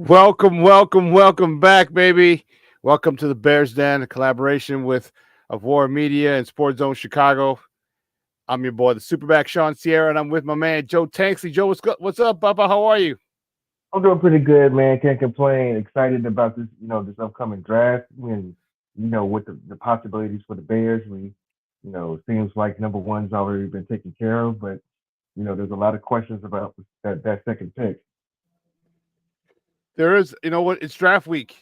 Welcome back, baby. Welcome to the Bears Den, a collaboration of WARR Media and SportsZone Chicago. I'm your boy, the Superback Sean Sierra, and I'm with my man Joe Tanksley. Joe, what's up, Papa? How are you? I'm doing pretty good, man. Can't complain. Excited about this upcoming draft. And with the possibilities for the Bears, it seems like number one's already been taken care of, but there's a lot of questions about that second pick. There is, you know what? It's draft week.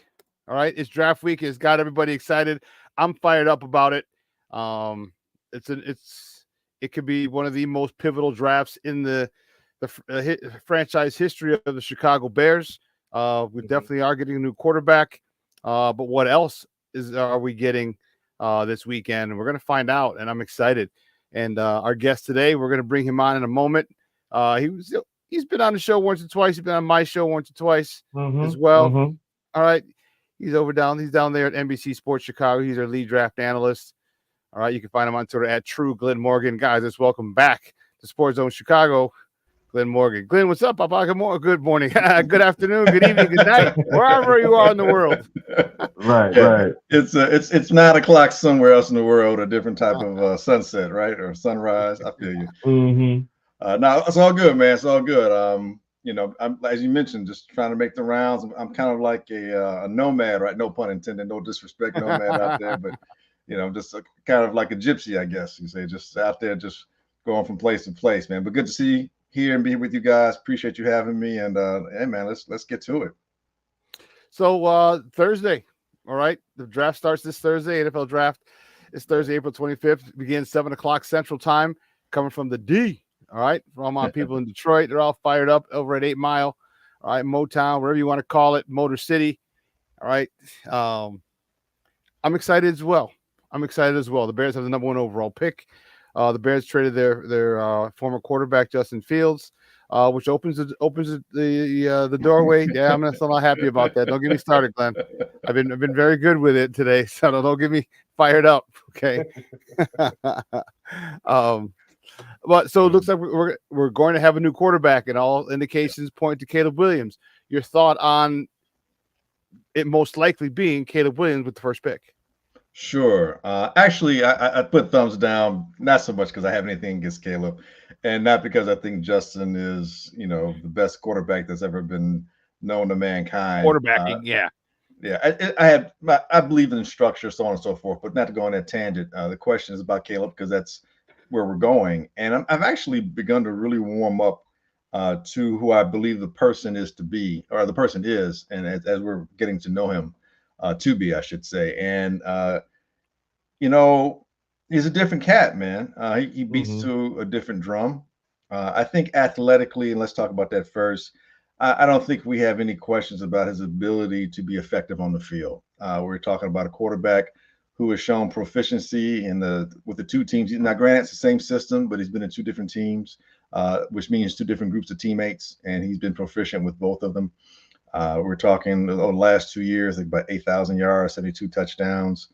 All right, it's draft week. It's got everybody excited. I'm fired up about it. Um, it could be one of the most pivotal drafts in the franchise history of the Chicago Bears. We Mhm. definitely are getting a new quarterback. But what else are we getting this weekend? And we're going to find out, and I'm excited. And our guest today, we're going to bring him on in a moment. He's been on the show once or twice. He's been on my show once or twice as Mhm. well. Mhm. All right. He's down there at NBC Sports Chicago. He's our lead draft analyst. All right. You can find him on Twitter at True Glynn Morgan. Guys, let's welcome back to Sports Zone Chicago, Glynn Morgan. Glynn, what's up, Papa? Good morning. Good afternoon. Good evening. Good night. Wherever you are in the world. Right. Yeah, Right. it's 9 o'clock somewhere else in the world, a different type Uh, of sunset, right, or sunrise. I feel you. Mhm. No, it's all good, man. It's all good. I'm, as you mentioned, just trying to make the rounds. I'm kind of like a nomad, right? No pun intended. No disrespect, nomad out there, but I'm just kind of like a gypsy, I guess you say, just out there, just going from place to place, man. But good to see you here and be with you guys. Appreciate you having me, and hey, man, let's get to it. so Thursday, all right. The draft starts this Thursday. NFL draft is Thursday, April 25th. Begins 7 o'clock Central Time. Coming from the D. All right. For all my people in Detroit, they're all fired up over at 8 Mile. All right, Motown, whatever you want to call it, Motor City. All right. Um, I'm excited as well. The Bears have the number one overall pick. The Bears traded their former quarterback Justin Fields, which opens the doorway. Yeah, I'm still not happy about that. Don't get me started, Glenn. I've been very good with it today, so don't get me fired up. Okay. um, but so it looks like we're going to have a new quarterback, and all indications point to Caleb Williams. Your thought on it most likely being Caleb Williams with the first pick? Sure. Actually, I put thumbs down, not so much because I have anything against Caleb, and not because I think Justin is, the best quarterback that's ever been known to mankind. Quarterbacking, yeah. Yeah, I believe in structure, so on and so forth, but not to go on that tangent. The question is about Caleb because that's where we're going, and I've actually begun to really warm up to who I believe the person is to be, or the person is, and as we're getting to know him to be, I should say, and you know, he's a different cat, man. He beats Mhm. to a different drum. I think athletically, and let's talk about that first. I don't think we have any questions about his ability to be effective on the field. We're talking about a quarterback who has shown proficiency in the with the two teams. Now, granted, it's the same system, but he's been in two different teams, which means two different groups of teammates, and he's been proficient with both of them. We're talking the last 2 years, like about 8,000 yards, 72 touchdowns,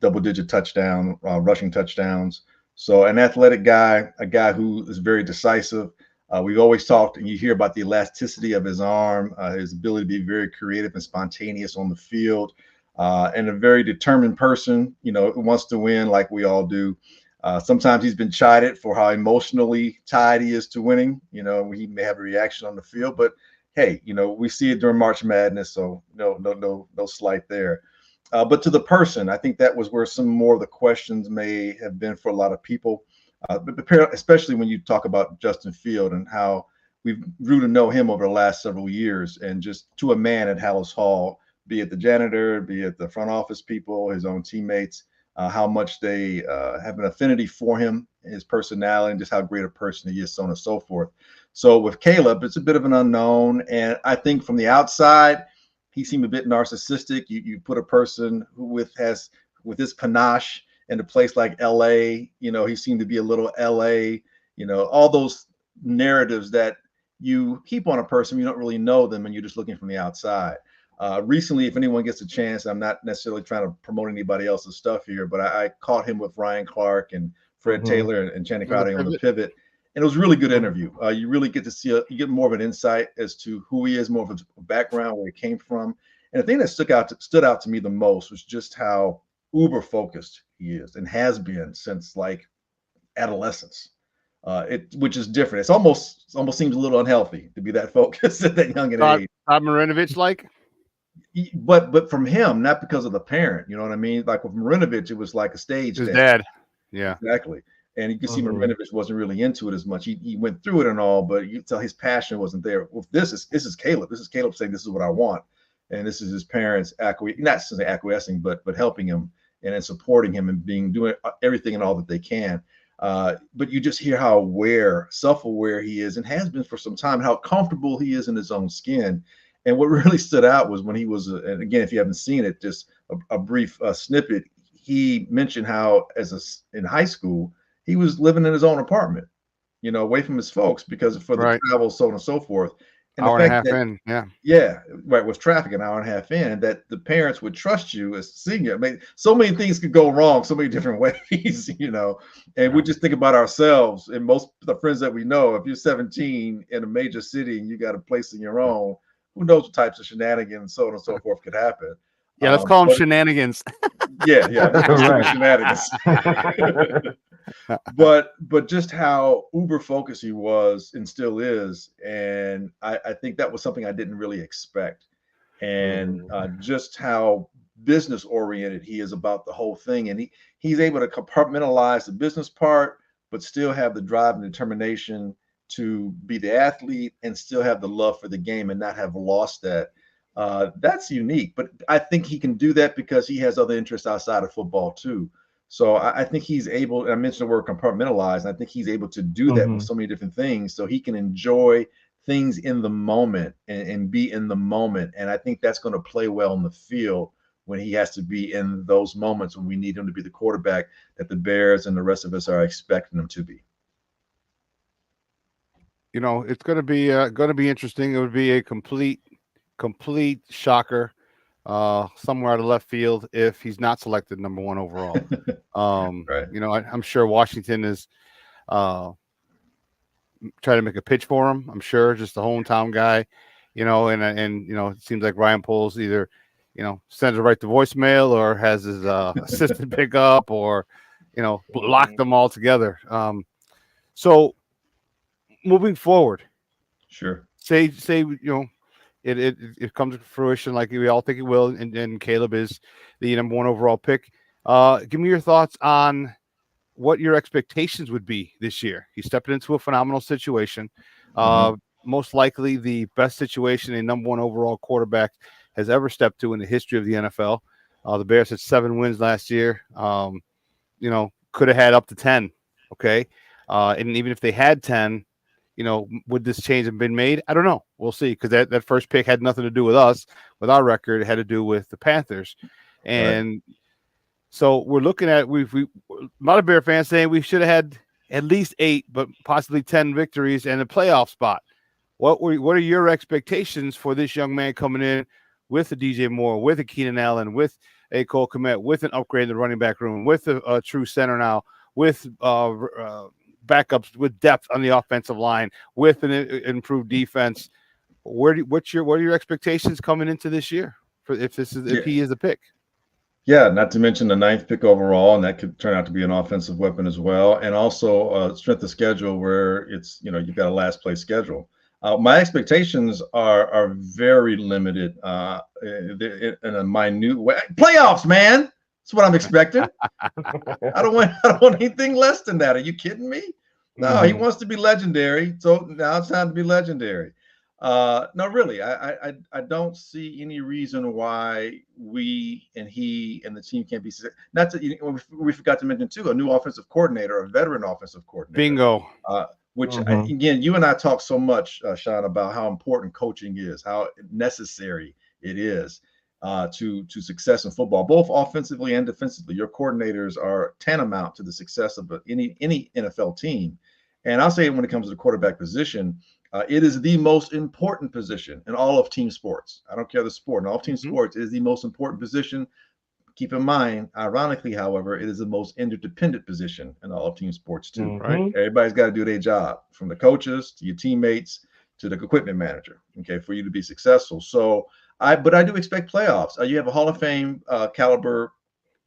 double-digit touchdown, rushing touchdowns. So an athletic guy, a guy who is very decisive. We've always talked, and you hear about the elasticity of his arm, his ability to be very creative and spontaneous on the field, and a very determined person, who wants to win like we all do. Sometimes he's been chided for how emotionally tied he is to winning. He may have a reaction on the field, but hey, we see it during March Madness, so no slight there. But to the person, I think that was where some more of the questions may have been for a lot of people, but especially when you talk about Justin Field and how we've grew to know him over the last several years, and just to a man at Hallis Hall, be it the janitor, be it the front office people, his own teammates, how much they have an affinity for him, his personality, and just how great a person he is, so on and so forth. So with Caleb, it's a bit of an unknown, and I think from the outside, he seemed a bit narcissistic. You put a person who with this panache in a place like LA, he seemed to be a little LA, all those narratives that you keep on a person, you don't really know them and you're just looking from the outside. Recently, if anyone gets a chance, I'm not necessarily trying to promote anybody else's stuff here, but I caught him with Ryan Clark and Fred Mhm. Taylor and Channing On the Crowder on the pivot. pivot. And it was a really good interview. You really get to see, you get more of an insight as to who he is, more of a background, where he came from. And the thing that stood out to me the most was just how uber focused he is and has been since like adolescence. Which is different. It's almost seems a little unhealthy to be that focused at that young an age. Todd Marinovich, like, but from him, not because of the parent. You know what I mean? Like with Marinovich, it was like a stage his dad. dad. Yeah, exactly. And you can see Marinovich wasn't really into it as much. He went through it and all, but you tell his passion wasn't there. With this is Caleb. This is Caleb saying, "This is what I want," and this is his parents not simply acquiescing, but helping him and then supporting him and doing everything and all that they can. But you just hear how self-aware he is and has been for some time, how comfortable he is in his own skin. And what really stood out was when he was, and again, if you haven't seen it, just a brief snippet, he mentioned how in high school, he was living in his own apartment, away from his folks because for the travel, so on and so forth. And hour the and a fact half that, in, yeah. Yeah, right. With traffic an hour and a half in, that the parents would trust you as senior. I mean, so many things could go wrong, so many different ways, And we just think about ourselves and most of the friends that we know. If you're 17 in a major city and you got a place in your own, who knows what types of shenanigans, so on and so forth, could happen. Yeah, let's call them shenanigans. Yeah, shenanigans. but just how uber focused he was and still is, and I think that was something I didn't really expect, and just how business oriented he is about the whole thing, and he's able to compartmentalize the business part, but still have the drive and determination to be the athlete and still have the love for the game and not have lost that. That's unique, but I think he can do that because he has other interests outside of football too. So I think he's able, I mentioned the word compartmentalize, and I think he's able to do that with so many different things so he can enjoy things in the moment and be in the moment. And I think that's going to play well in the field when he has to be in those moments when we need him to be the quarterback that the Bears and the rest of us are expecting him to be. It's going to be interesting. It would be a complete shocker somewhere out of left field if he's not selected number 1 overall. Right. I'm sure Washington is trying to make a pitch for him. I'm sure, just the hometown guy, and it seems like Ryan Poles either, sends it right to voicemail or has his assistant pick up or, lock them all together. So moving forward, sure. Say it comes to fruition like we all think it will, and Caleb is the number 1 overall pick. Give me your thoughts on what your expectations would be this year. He stepped into a phenomenal situation. Most likely the best situation a number 1 overall quarterback has ever stepped to in the history of the NFL. The Bears had 7 wins last year. Could have had up to 10. Okay. And even if they had 10, would this change have been made? I don't know. We'll see, because that first pick had nothing to do with us, with our record. It had to do with the Panthers. And so we're looking at, a lot of Bear fans saying we should have had at least 8, but possibly 10 victories and a playoff spot. What are your expectations for this young man coming in with a DJ Moore, with a Keenan Allen, with a Cole Kmet, with an upgrade in the running back room, with a true center now, with backups, with depth on the offensive line, with an improved defense? What are your expectations coming into this year if he is the pick? Yeah, not to mention the 9th pick overall, and that could turn out to be an offensive weapon as well. And also strength of schedule where it's, you've got a last place schedule. My expectations are very limited in a minute way. Playoffs, man. That's what I'm expecting. I don't want anything less than that. Are you kidding me? No, he wants to be legendary. So now it's time to be legendary. No, really, I don't see any reason why we and he and the team can't be. Not to, we forgot to mention too, a new offensive coordinator, a veteran offensive coordinator. Bingo. Which again, you and I talk so much, Sean, about how important coaching is, how necessary it is to success in football, both offensively and defensively. Your coordinators are tantamount to the success of any NFL team. And I'll say when it comes to the quarterback position, it is the most important position in all of team sports. I don't care the sport. In all of team sports, it is the most important position keep in mind, ironically, however, it is the most interdependent position in all of team sports too. Right. Everybody's got to do their job, from the coaches to your teammates to the equipment manager, okay, for you to be successful. So but I do expect playoffs. You have a Hall of Fame caliber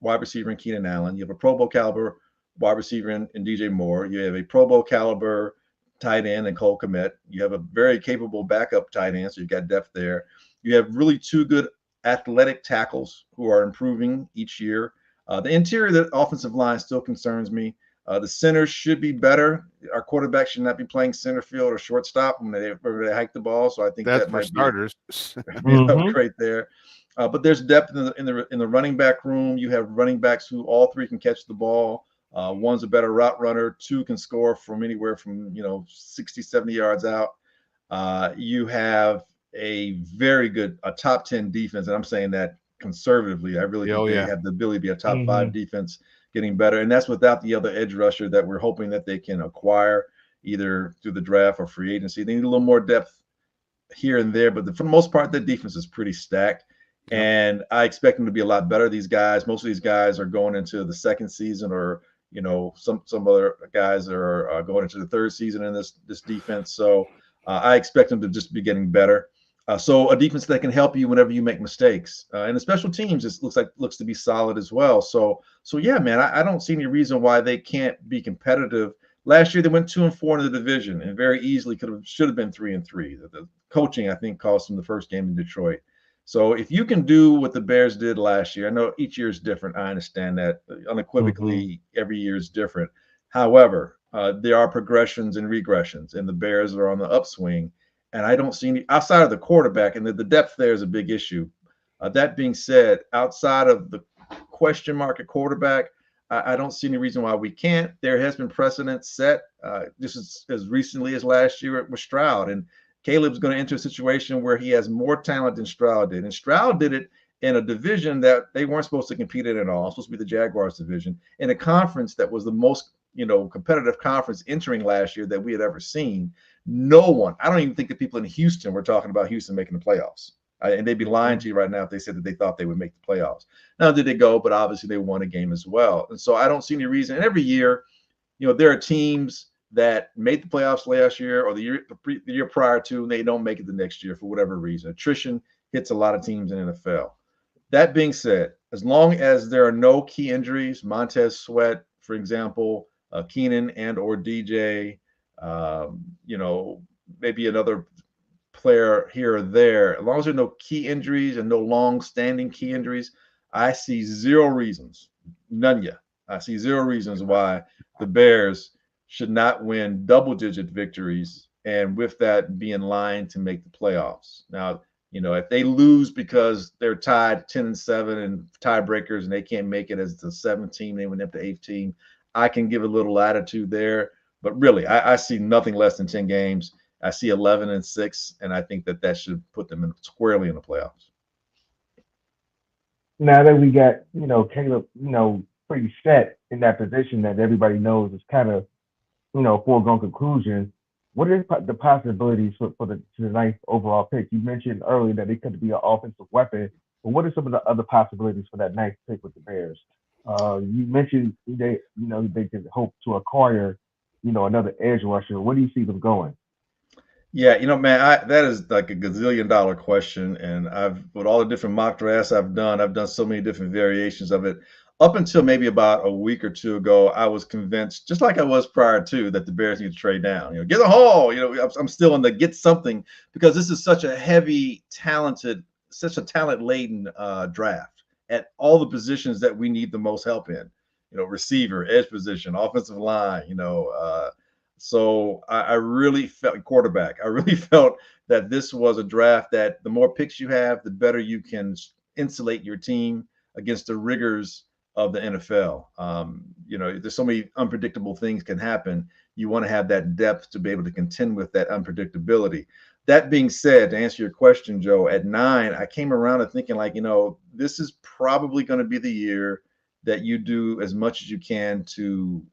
wide receiver in Keenan Allen. You have a Pro Bowl caliber wide receiver in DJ Moore. You have a Pro Bowl caliber tight end in Cole Kmet. You have a very capable backup tight end, so you've got depth there. You have really two good athletic tackles who are improving each year. The interior of the offensive line still concerns me. The centers should be better. Our quarterback should not be playing center field or shortstop when they hike the ball. So I think That's that for might starters. be an upgrade there. But there's depth in the running back room. You have running backs who all three can catch the ball. One's a better route runner. Two can score from anywhere from 60, 70 yards out. You have a very good top 10 defense, and I'm saying that conservatively. I really think they have the ability to be a top 5 defense, getting better, and that's without the other edge rusher that we're hoping that they can acquire either through the draft or free agency. They need a little more depth here and there, but for the most part, the defense is pretty stacked. And I expect them to be a lot better. These guys, most of these guys are going into the second season, or some other guys are going into the third season in this defense. So I expect them to just be getting better. So a defense that can help you whenever you make mistakes, and the special teams looks to be solid as well. So yeah, man, I don't see any reason why they can't be competitive. Last year they went 2-4 in the division, and very easily should have been 3-3. The coaching, I think, cost them the first game in Detroit. So if you can do what the Bears did last year, I know each year is different. I understand that unequivocally, every year is different. However, there are progressions and regressions, and the Bears are on the upswing. And I don't see any outside of the quarterback, and the depth there is a big issue. That being said, outside of the question mark at quarterback, I don't see any reason why we can't. There has been precedent set just as recently as last year with Stroud, and Caleb's going to enter a situation where he has more talent than Stroud did. And Stroud did it in a division that they weren't supposed to compete in at all. It's supposed to be the Jaguars division, in a conference that was the most competitive conference entering last year that we had ever seen. No one, I don't even think the people in Houston were talking about Houston making the playoffs. And they'd be lying to you right now if they said that they thought they would make the playoffs. Now, did they go? But obviously they won a game as well. And so I don't see any reason. And every year, there are teams that made the playoffs last year or the year prior to, and they don't make it the next year for whatever reason. Attrition hits a lot of teams in the NFL. That being said, as long as there are no key injuries, Montez Sweat, for example, Keenan and or DJ, maybe another player here or there, as long as there are no key injuries and no long-standing key injuries, I see zero reasons, none yet. I see zero reasons why the Bears should not win double-digit victories and with that be in line to make the playoffs. Now, if they lose because they're tied 10-7 and tiebreakers and they can't make it as the 7th team, they went up to 8th team, I can give a little latitude there. But really, I see nothing less than 10 games. I see 11-6, and I think that should put them squarely in the playoffs. Now that we got, Caleb, pretty set in that position that everybody knows is kind of, foregone conclusion, what are the possibilities for the 9th overall pick? You mentioned earlier that it could be an offensive weapon, but what are some of the other possibilities for that 9th pick with the Bears? You mentioned they could hope to acquire, another edge rusher. Where do you see them going? Yeah, man, that is like a gazillion-dollar question, and with all the different mock drafts I've done so many different variations of it. Up until maybe about a week or two ago, I was convinced, just like I was prior to, that the Bears need to trade down. Get a haul. I'm still in the get something, because this is such a talent-laden draft at all the positions that we need the most help in. Receiver, edge position, offensive line. So I really felt quarterback. I really felt that this was a draft that the more picks you have, the better you can insulate your team against the rigors of the NFL. There's so many unpredictable things can happen. You want to have that depth to be able to contend with that unpredictability. That being said, to answer your question, Joe, at 9, I came around to thinking this is probably going to be the year that you do as much as you can to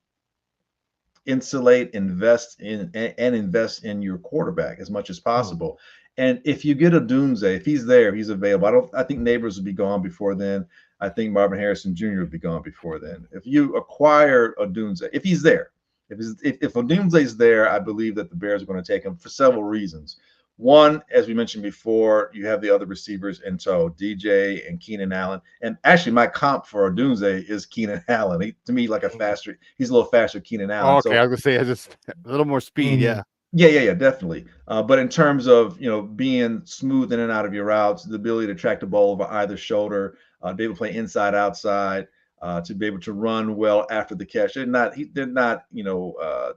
insulate, invest in your quarterback as much as possible. And if you get a Dunze, if he's there, he's available. I think Neighbors would be gone before then. I think Marvin Harrison Jr. would be gone before then. If you acquire a Dunze, if he's there, if a Dunze is there, I believe that the Bears are going to take him for several reasons. One, as we mentioned before, you have the other receivers in tow, DJ and Keenan Allen. And actually, my comp for a Dunze is Keenan Allen. To me, he's a little faster Keenan Allen. Oh, okay, I was gonna say just a little more speed. Mhm. Yeah. Definitely. But in terms of being smooth in and out of your routes, the ability to track the ball over either shoulder, be able to play inside, outside, to be able to run well after the catch. They're not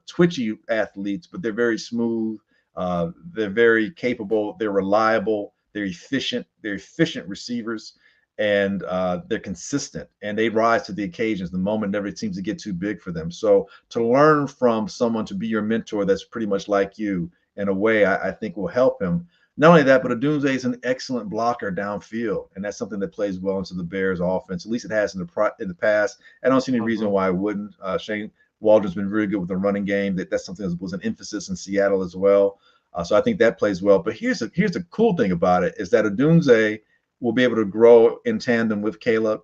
twitchy athletes, but they're very smooth. They're very capable. They're reliable. They're efficient. They're efficient receivers, and they're consistent. And they rise to the occasions. The moment never seems to get too big for them. So to learn from someone to be your mentor that's pretty much like you in a way, I think will help him. Not only that, but Odunze is an excellent blocker downfield, and that's something that plays well into the Bears' offense. At least it has in the past. I don't see any reason why it wouldn't. Shane Waldron's been very good with the running game. That's something that was an emphasis in Seattle as well. So I think that plays well. But here's the cool thing about it is that Odunze will be able to grow in tandem with Caleb.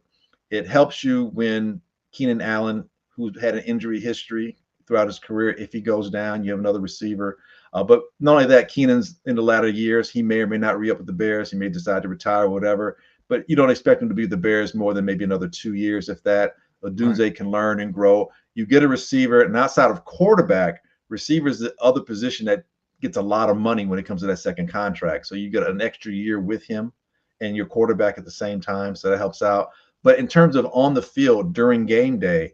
It helps you when Keenan Allen, who had an injury history throughout his career, if he goes down, you have another receiver. But not only that, Keenan's in the latter years. He may or may not re-up with the Bears. He may decide to retire or whatever. But you don't expect him to be the Bears more than maybe another 2 years, if that. Odunze can learn and grow. You get a receiver, and outside of quarterback, receiver is the other position that gets a lot of money when it comes to that second contract. So you get an extra year with him and your quarterback at the same time. So that helps out. But in terms of on the field during game day,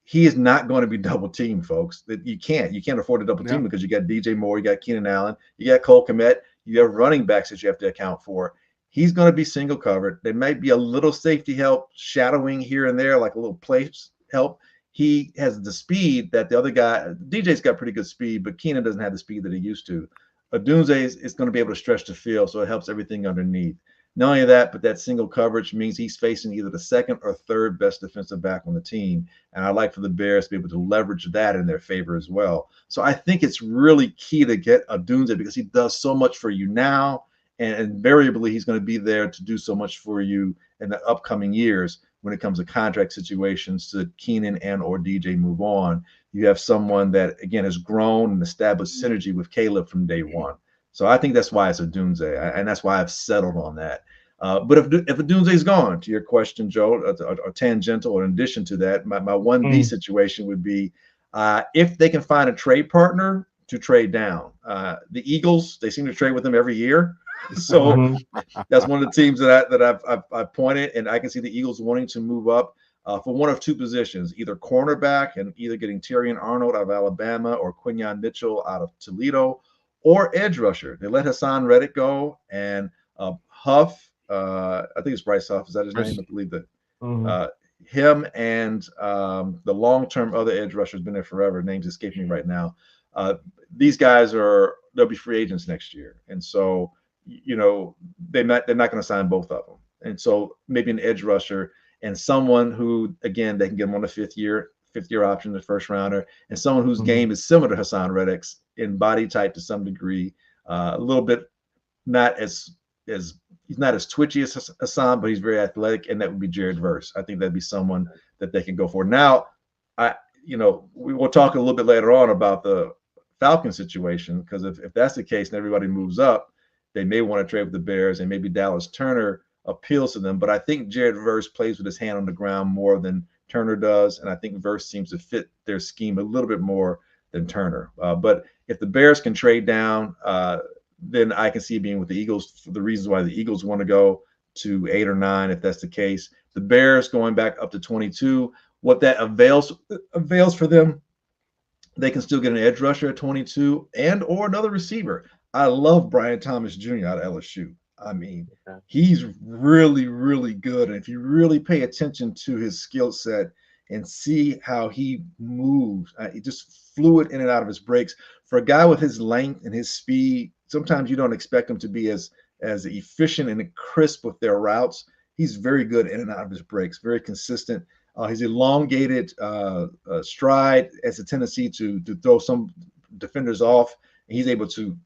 he is not going to be double teamed, folks. You can't afford to double team because you got DJ Moore, you got Keenan Allen, you got Cole Kmet, you have running backs that you have to account for. He's going to be single covered. There might be a little safety help shadowing here and there, like a little place help. He has the speed that the other guy, DJ's got pretty good speed, but Keenan doesn't have the speed that he used to. Odunze is going to be able to stretch the field, so it helps everything underneath. Not only that, but that single coverage means he's facing either the second or third best defensive back on the team. And I like for the Bears to be able to leverage that in their favor as well. So I think it's really key to get Odunze because he does so much for you now. And invariably, he's going to be there to do so much for you in the upcoming years when it comes to contract situations to Keenan and or DJ move on. You have someone that, again, has grown and established synergy with Caleb from day one. So I think that's why it's Odunze, and that's why I've settled on that. But if Odunze is gone, to your question, Joe, or tangential, or in addition to that, my 1B situation would be if they can find a trade partner to trade down. The Eagles, they seem to trade with them every year. So that's one of the teams that I've pointed, and I can see the Eagles wanting to move up for one of two positions, either cornerback and either getting Terrion Arnold out of Alabama or Quinyon Mitchell out of Toledo, or edge rusher. They let Hassan Reddick go, and Huff, I think it's Bryce Huff, is that his name? I believe that. Him and the long-term other edge rusher has been there forever. Names escape me right now. These guys they'll be free agents next year, and so they're not going to sign both of them. And so maybe an edge rusher and someone who, again, they can get him on a fifth year option, the first rounder, and someone whose game is similar to Hassan Reddick's in body type to some degree, a little bit not as he's not as twitchy as Hassan, but he's very athletic, and that would be Jared Verse. I think that'd be someone that they can go for. Now, we will talk a little bit later on about the Falcon situation, because if that's the case and everybody moves up, they may want to trade with the Bears, and maybe Dallas Turner appeals to them. But I think Jared Verse plays with his hand on the ground more than Turner does, and I think Verse seems to fit their scheme a little bit more than Turner. But if the Bears can trade down, then I can see being with the Eagles for the reasons why the Eagles want to go to 8 or 9, if that's the case. The Bears going back up to 22, what that avails for them, they can still get an edge rusher at 22 and or another receiver. I love Brian Thomas Jr. out of LSU. I mean, he's really, really good. And if you really pay attention to his skill set and see how he moves, he just fluid in and out of his breaks. For a guy with his length and his speed, sometimes you don't expect him to be as efficient and crisp with their routes. He's very good in and out of his breaks, very consistent. His elongated stride has a tendency to throw some defenders off. And he's able to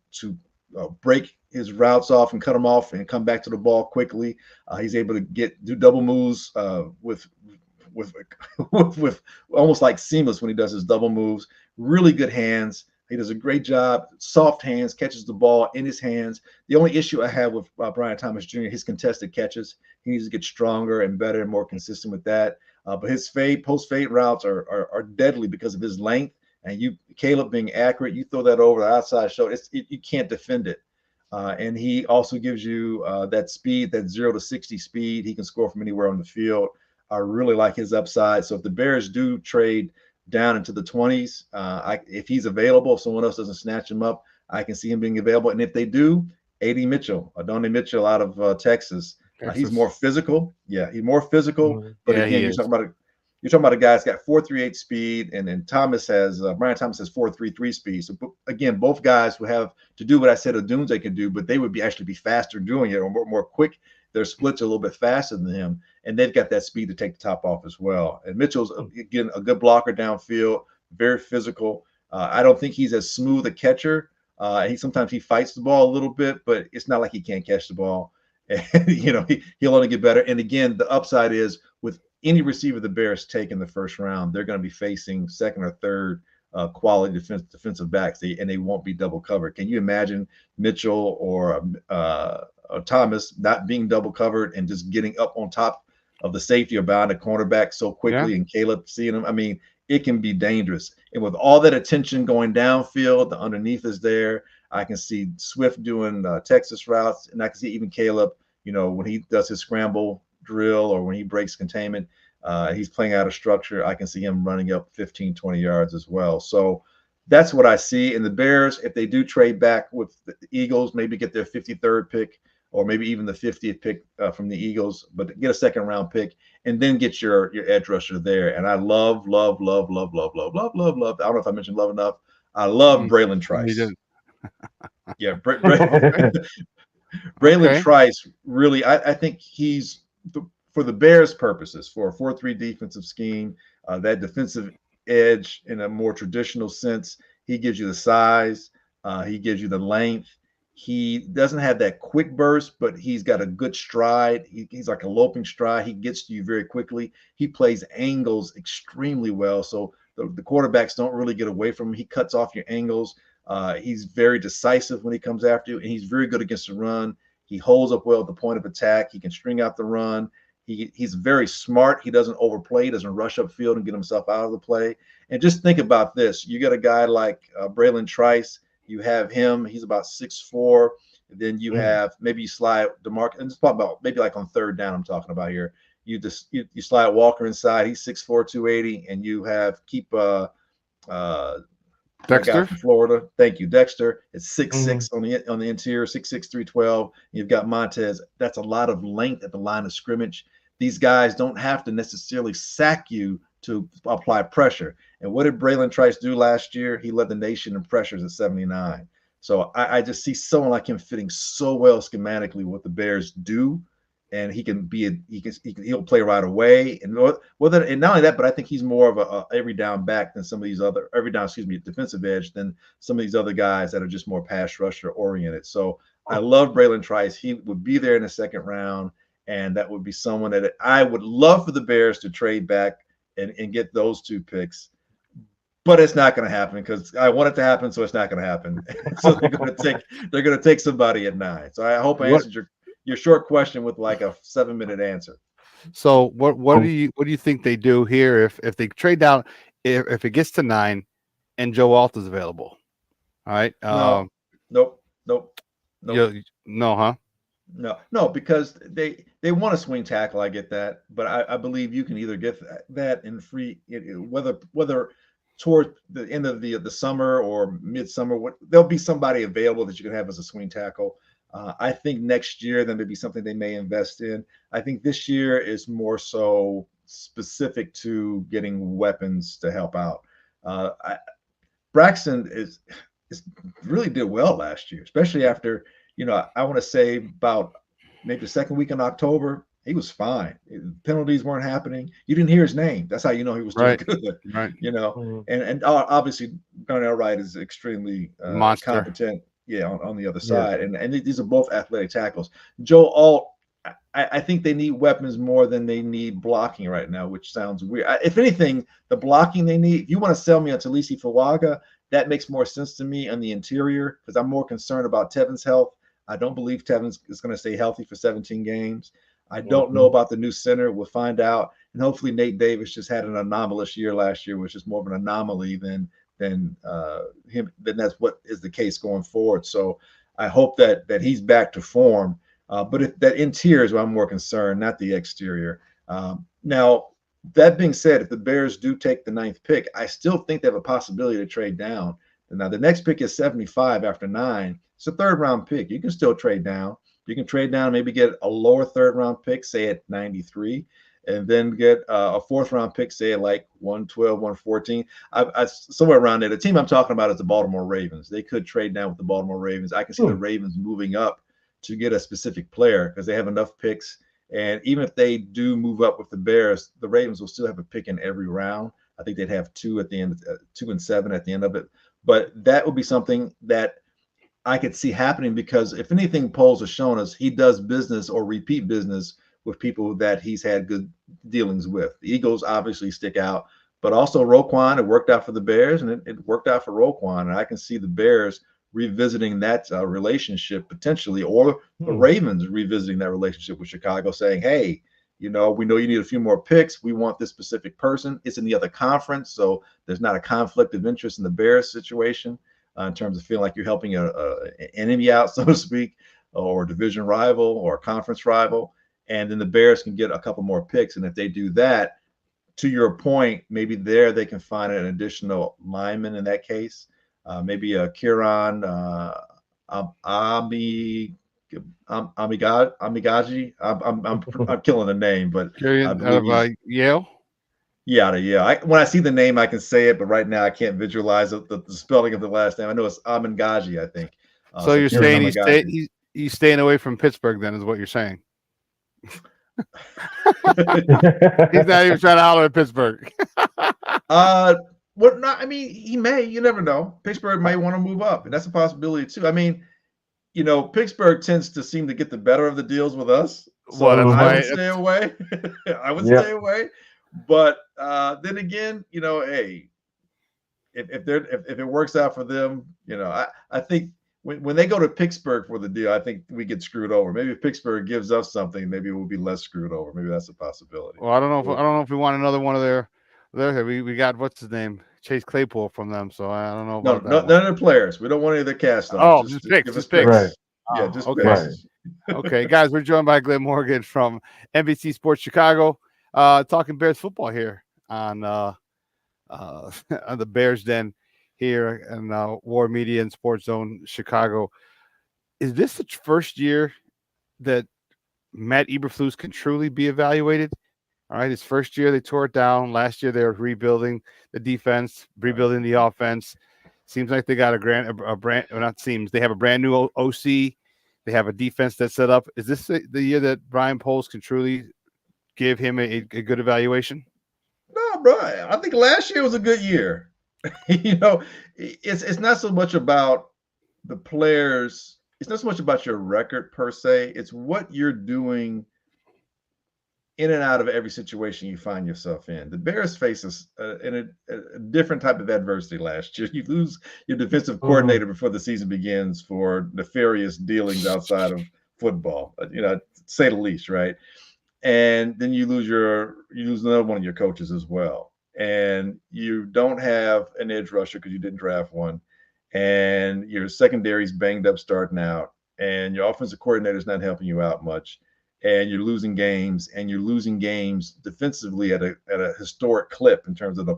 break his routes off and cut them off and come back to the ball quickly. He's able to do double moves with with almost like seamless when he does his double moves. Really good hands. He does a great job. Soft hands, catches the ball in his hands. The only issue I have with Brian Thomas Jr. his contested catches. He needs to get stronger and better and more consistent with that. But his post fade routes are deadly because of his length. And Caleb being accurate, you throw that over the outside shoulder, you can't defend it. And he also gives you that speed, that 0 to 60 speed. He can score from anywhere on the field. I really like his upside. So if the Bears do trade down into the 20s, if he's available, if someone else doesn't snatch him up, I can see him being available. And if they do, Adonai Mitchell out of Texas. He's more physical. Yeah, he's more physical. But yeah, again, you're talking about a guy that's got 4.38 speed, and then Brian Thomas has 4.33 speed. So again, both guys will have to do what I said Odunze can do, but they would actually be faster doing it or more quick. Their splits are a little bit faster than him, and they've got that speed to take the top off as well. And Mitchell's, again, a good blocker downfield, very physical. I don't think he's as smooth a catcher. Sometimes he fights the ball a little bit, but it's not like he can't catch the ball. And, he'll only get better. And again, the upside is with any receiver the Bears take in the first round, they're going to be facing second or third quality defensive backs, and they won't be double covered. Can you imagine Mitchell or Thomas not being double covered and just getting up on top of the safety or behind the cornerback so quickly, and Caleb seeing him? I mean, it can be dangerous. And with all that attention going downfield, the underneath is there. I can see Swift doing Texas routes, and I can see even Caleb, when he does his scramble drill or when he breaks containment, he's playing out of structure. I can see him running up 15, 20 yards as well. So that's what I see. And the Bears, if they do trade back with the Eagles, maybe get their 53rd pick or maybe even the 50th pick from the Eagles, but get a second round pick and then get your edge rusher there. And I love. I don't know if I mentioned love enough. I love Braylon Trice. Yeah, Braylon Trice, really, I think he's, for the Bears' purposes, for a 4-3 defensive scheme, that defensive edge in a more traditional sense, he gives you the size, he gives you the length. He doesn't have that quick burst, but he's got a good stride. He's like a loping stride. He gets to you very quickly. He plays angles extremely well, so the quarterbacks don't really get away from him. He cuts off your angles. He's very decisive when he comes after you, and he's very good against the run. He holds up well at the point of attack. He can string out the run. He's very smart. He doesn't overplay. He doesn't rush upfield and get himself out of the play. And just think about this. You got a guy like Braylon Trice. You have him. He's about 6'4". Then you have maybe you slide DeMarcus. And just talk about maybe like on third down I'm talking about here. You slide Walker inside. He's 6'4", 280. And you keep Dexter from Florida. Thank you, Dexter. It's 6'6" on the interior, 6'6", 312. You've got Montez. That's a lot of length at the line of scrimmage. These guys don't have to necessarily sack you to apply pressure. And what did Braylon Trice do last year? He led the nation in pressures at 79. So I just see someone like him fitting so well schematically what the Bears do. And he'll play right away, and not only that, but I think he's more of a every down back than some of these other defensive edge than some of these other guys that are just more pass rusher oriented. So I love Braylon Trice. He would be there in the second round, and that would be someone that I would love for the Bears to trade back and get those two picks. But it's not going to happen because I want it to happen, so it's not going to happen. So they're going to take somebody at 9. So I hope I answered your short question with like a 7-minute answer. So what do you think they do here if they trade down, if it gets to 9 and Joe Alt is available? All right. Nope. No, huh? No, because they want a swing tackle. I get that, but I believe you can either get that in free, whether toward the end of the summer or midsummer, there'll be somebody available that you can have as a swing tackle. I think next year then maybe something they may invest in. I think this year is more so specific to getting weapons to help out. Braxton is really did well last year, especially after, I want to say about maybe the second week in October, he was fine. Penalties weren't happening. You didn't hear his name. That's how you know he was doing good. Right. And obviously Darnell Wright is extremely competent. on the other side. And these are both athletic tackles. Joe Alt, I think they need weapons more than they need blocking right now, which sounds weird. If anything, the blocking they need, if you want to sell me on Talisi Fawaga, that makes more sense to me on the interior because I'm more concerned about Tevin's health. I don't believe Tevin's is going to stay healthy for 17 games. I don't know about the new center. We'll find out. And hopefully Nate Davis just had an anomalous year last year, which is more of an anomaly than him. Then that's what is the case going forward. So I hope that he's back to form. But if that interior is where I'm more concerned, not the exterior. Now, that being said, if the Bears do take the 9th pick, I still think they have a possibility to trade down. Now, the next pick is 75 after 9. It's a 3rd-round pick. You can still trade down. You can trade down, maybe get a lower 3rd-round pick, say at 93, and then get a 4th-round pick, say at like 112, 114. Somewhere around there. The team I'm talking about is the Baltimore Ravens. They could trade down with the Baltimore Ravens. I can see the Ravens moving up to get a specific player because they have enough picks. And even if they do move up with the Bears, the Ravens will still have a pick in every round. I think they'd have 2 at the end, 2 and 7 at the end of it. But that would be something that I could see happening because if anything, polls have shown us he does business or repeat business with people that he's had good dealings with. The Eagles obviously stick out, but also Roquan, it worked out for the Bears and it worked out for Roquan. And I can see the Bears revisiting that relationship potentially, or the Ravens revisiting that relationship with Chicago saying, hey, we know you need a few more picks. We want this specific person. It's in the other conference, so there's not a conflict of interest in the Bears situation in terms of feeling like you're helping an enemy out, so to speak, or a division rival or a conference rival. And then the Bears can get a couple more picks. And if they do that, to your point, maybe there they can find an additional lineman in that case. Maybe a Kieran Amigaji. I'm killing the name, but out of Yale. Yeah. When I see the name, I can say it, but right now I can't visualize the spelling of the last name. I know it's Amingaji, I think. So you're saying he's staying away from Pittsburgh, then, is what you're saying? He's not even trying to holler at Pittsburgh. What not? I mean, he may. You never know. Pittsburgh may want to move up, and that's a possibility too. I mean, Pittsburgh tends to seem to get the better of the deals with us. So I would stay away. I would stay away. But then again, hey, if it works out for them, I think when they go to Pittsburgh for the deal, I think we get screwed over. Maybe if Pittsburgh gives us something, maybe we'll be less screwed over. Maybe that's a possibility. Well, I don't know if we want another one of their. We got what's his name, Chase Claypool from them. So I don't know about that. None of the players. We don't want any of the cast off. Oh, just picks. Right. Yeah, just okay. picks. Okay, guys, we're joined by Glynn Morgan from NBC Sports Chicago, talking Bears football here on the Bears Den here in WARR Media and SportsZone Chicago. Is this the first year that Matt Eberflus can truly be evaluated? All right, his first year they tore it down. Last year they were rebuilding the defense, rebuilding the offense. Seems like they got they have a brand new OC. They have a defense that's set up. Is this the year that Brian Poles can truly give him a good evaluation? No, bro. I think last year was a good year. It's not so much about the players. It's not so much about your record per se. It's what you're doing in and out of every situation you find yourself in. The Bears face a different type of adversity last year. You lose your defensive coordinator before the season begins for nefarious dealings outside of football, to say the least, right? And then you lose another one of your coaches as well. And you don't have an edge rusher because you didn't draft one. And your secondary's banged up starting out. And your offensive coordinator is not helping you out much. And you're losing games, defensively at a historic clip in terms of the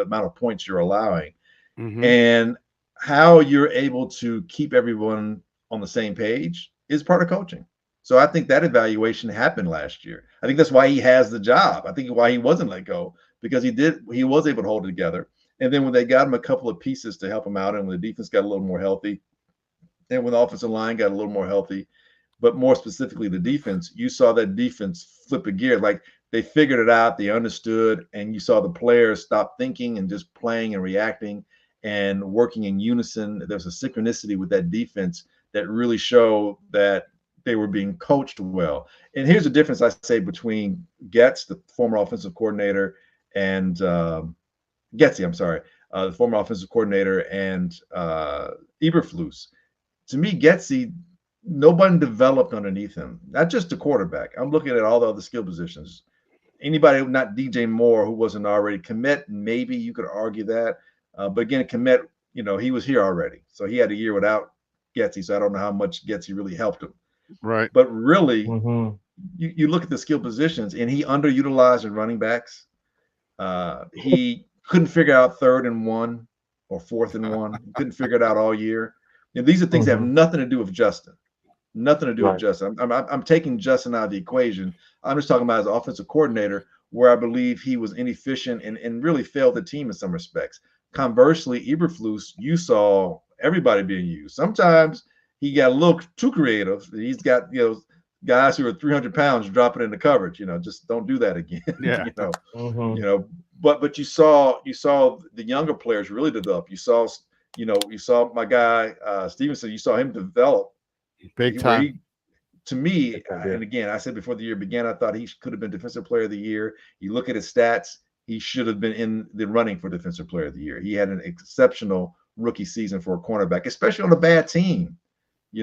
amount of points you're allowing, and how you're able to keep everyone on the same page is part of coaching. So I think that evaluation happened last year. I think that's why he has the job. I think why he wasn't let go, because he was able to hold it together. And then when they got him a couple of pieces to help him out, and when the defense got a little more healthy, and when the offensive line got a little more healthy, but more specifically the defense, you saw that defense flip a gear. Like they figured it out, they understood, and you saw the players stop thinking and just playing and reacting. and working in unison. There's a synchronicity with that defense that really showed that they were being coached well. And here's the difference I say between Getz, the former offensive coordinator, and Getsy, I'm sorry, the former offensive coordinator, and Eberflus. To me, Getsy, nobody developed underneath him, not just the quarterback. I'm looking at all the other skill positions. Anybody, not DJ Moore, who wasn't already commit, maybe you could argue that. But again, commit, he was here already. So he had a year without Getsy. So I don't know how much Getsy really helped him. Right. But really, you look at the skill positions, and he underutilized in running backs. He couldn't figure out 3rd and 1 or 4th and 1. He couldn't figure it out all year. And these are things that have nothing to do with Justin. Nothing to do with Justin. I'm taking Justin out of the equation. I'm just talking about as an offensive coordinator, where I believe he was inefficient and really failed the team in some respects. Conversely, Eberflus, you saw everybody being used. Sometimes he got a little too creative. He's got guys who are 300 pounds dropping into coverage. Just don't do that again. Yeah. But you saw the younger players really develop. You saw my guy Stevenson. You saw him develop big time. To me, and again, I said before the year began, I thought he could have been Defensive Player of the Year. You look at his stats, he should have been in the running for Defensive Player of the Year. He had an exceptional rookie season for a cornerback, especially on a bad team,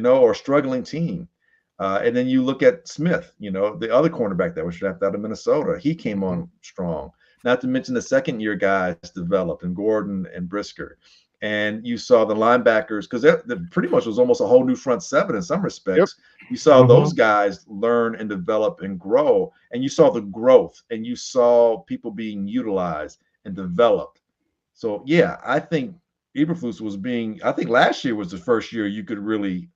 or a struggling team. And then you look at Smith, the other cornerback that was drafted out of Minnesota. He came on strong. Not to mention the second-year guys developed, and Gordon and Brisker. And you saw the linebackers, because that pretty much was almost a whole new front seven in some respects. Yep. You saw those guys learn and develop and grow, and you saw the growth, and you saw people being utilized and developed. So, yeah, I think Eberflus I think last year was the first year you could really,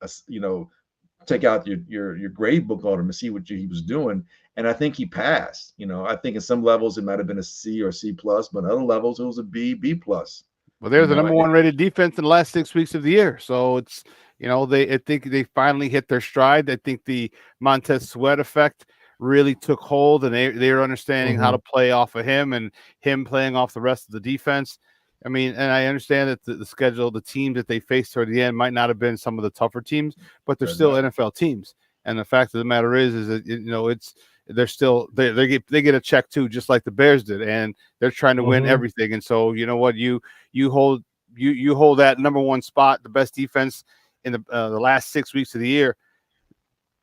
take out your grade book on him and see what he was doing. And I think he passed. I think in some levels it might have been a C or C+, but in other levels it was a B+. Well, they're the number one rated defense in the last 6 weeks of the year. So it's, I think they finally hit their stride. I think the Montez Sweat effect really took hold, and they're understanding how to play off of him and him playing off the rest of the defense. I mean, and I understand that the schedule, the teams that they faced toward the end might not have been some of the tougher teams, but they're still NFL teams. And the fact of the matter is that, they're still they get a check too, just like the Bears did, and they're trying to win everything. And so you know what, you hold that number one spot, the best defense in the last 6 weeks of the year,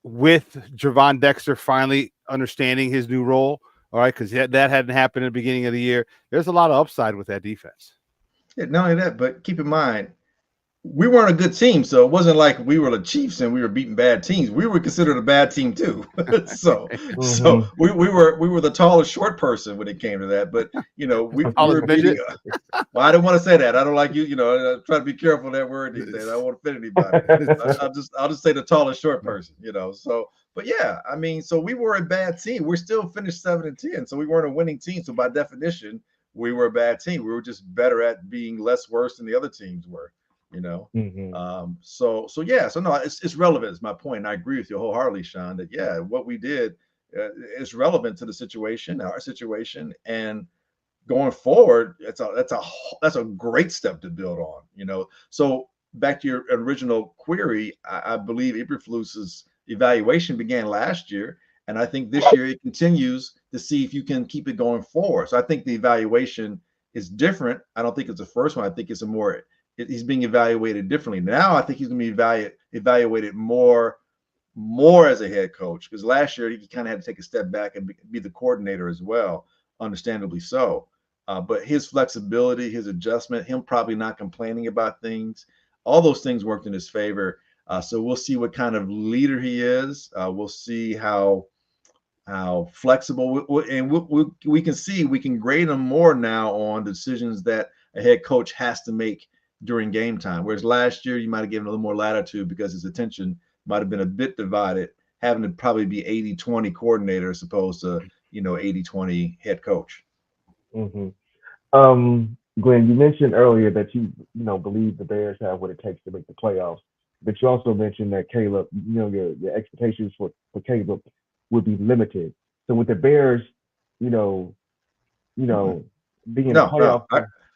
with Javon Dexter finally understanding his new role. All right, because that hadn't happened in the beginning of the year. There's a lot of upside with that defense. Yeah, not only that, but keep in mind, we weren't a good team, so it wasn't like we were the Chiefs and we were beating bad teams. We were considered a bad team too. so we were the tallest short person when it came to that. But we were beating. Well, I didn't want to say that. I don't like you. I try to be careful of that word these days. I don't want to offend anybody. I'll just say the tallest short person. So. But yeah, I mean, so we were a bad team. We're still finished 7-10, so we weren't a winning team. So by definition, we were a bad team. We were just better at being less worse than the other teams were. So no, it's relevant is my point. And I agree with you wholeheartedly, Sean, that what we did is relevant to the situation, our situation, and going forward, that's a great step to build on. So back to your original query, I believe Eberflus's evaluation began last year, and I think this year it continues to see if you can keep it going forward. So I think the evaluation is different. I don't think it's the first one. I think it's he's being evaluated differently. Now I think he's going to be evaluated more as a head coach, because last year he kind of had to take a step back and be the coordinator as well, understandably so. But his flexibility, his adjustment, him probably not complaining about things, all those things worked in his favor. So we'll see what kind of leader he is. We'll see how flexible, we can grade him more now on decisions that a head coach has to make during game time. Whereas last year, you might have given a little more latitude because his attention might have been a bit divided, having to probably be 80-20 coordinator as opposed to, 80-20 head coach. Glynn, you mentioned earlier that you believe the Bears have what it takes to make the playoffs, but you also mentioned that Caleb, your expectations for Caleb would be limited. So with the Bears, being a playoff.